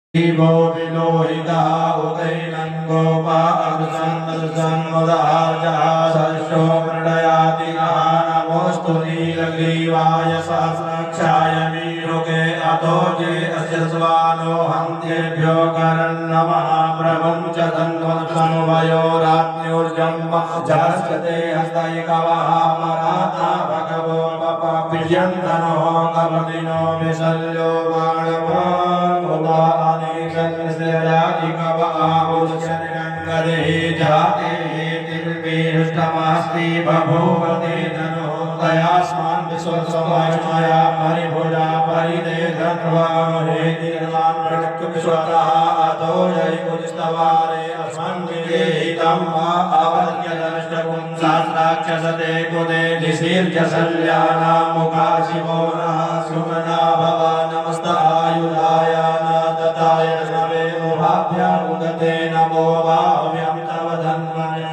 Ibo vilohita udainan gopa adusan mudaharja sasyo pradayati namostu nilagivaya sasrakshaya viruke atoje asyasvano hantebhyo karannamaha prabhamcha tanvayo ratnyurjamma jaskate hastaikavaha marata bhagavo papa piyantano kamadino misalyo vāṇavā जाते तिरुष्टमास्ति बभूवते धनो दयास्मान विश्वसमाया परिभुजा परिदे धन्वामहे निर्माण प्रकृत विश्वतः अतो जय कुलस्तवारे अस्मन्निके हितं वा अवज्ञ दर्शकुं शास्त्राक्षसते कुदे निशीर्जसल्यानां मुखाशिवो नः सुमना भव नमस्त आयुधाय नातताय नवे उभाभ्या उदते नमो वाभ्यं तव धन्वने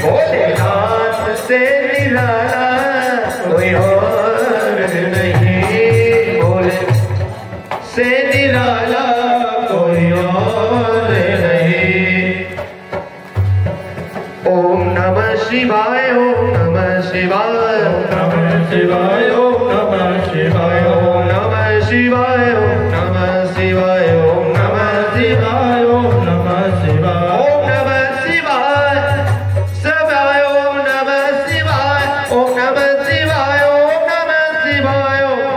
भोलेनाथ से निराला कोई और नहीं, भोले से निराला कोई और नहीं। ओम नमः शिवाय, ओम नमः शिवाय, ओम नमः शिवाय, ओम नमः शिवाय, ओम नमः शिवाय, ओम नमः शिवाय, ओम नमः शिवाय, ओम नमः शिवाय, ओम नमः शिवाय शिवाय, ओम नमः शिवाय, ओम नमः शिवाय, ओम नमः शिवाय, ओम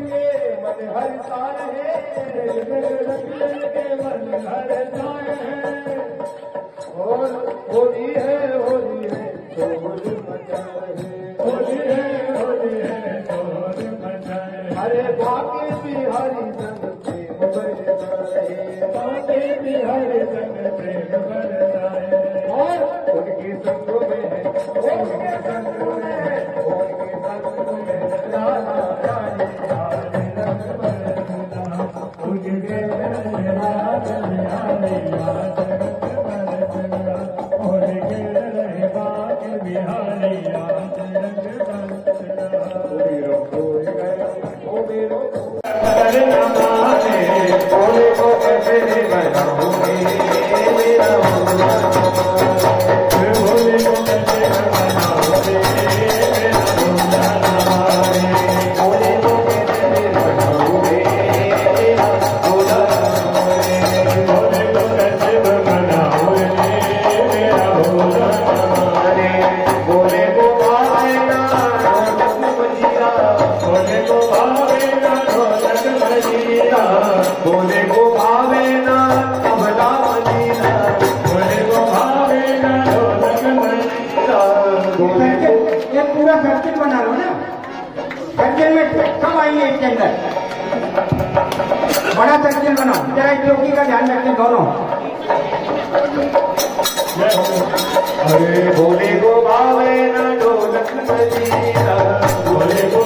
रंगीले मन हरता रहे, रंगीले के मन हरता रहे। और होली है शोर मचा रहे, होली है शोर मचा रहे। हरे बाके बिहारी संग प्रेम बरसा रहे, बाके बिहारी संग प्रेम बरसा रहे। और उनके संगों में है, उनके संगों में है, उनके संगों में राधा रानी रानी रंग बरसना, उनके राज बिहारी राज रंग बरसना, उनके बाके बिहारी राज रंग बरसना। ओ मेरो करना माने, बोले को कैसे बनाऊंगी मेरा बोला, बोले को कैसे बनाऊंगी मेरा बोला हमारे, बोले को कैसे बनाऊंगी मेरा बोला हमारे, बोले को कैसे बनाऊंगी मेरा बोला हमारे। बोले को भावे ना ढोलक बजीरा, बोले को भावे ना ढोलक बजीरा, बोले को भावे ना तबला बजीरा, बोले को भावे ना ढोलक बजीरा, बोले को। ये पूरा सर्किल बना लो ना, सर्किल में सब आइए इसके अंदर, बड़ा सर्किल बनाओ, जरा इस लोकी का ध्यान रखें दोनों। अरे बोले को भावे ना ढोलक बजीरा, बोले को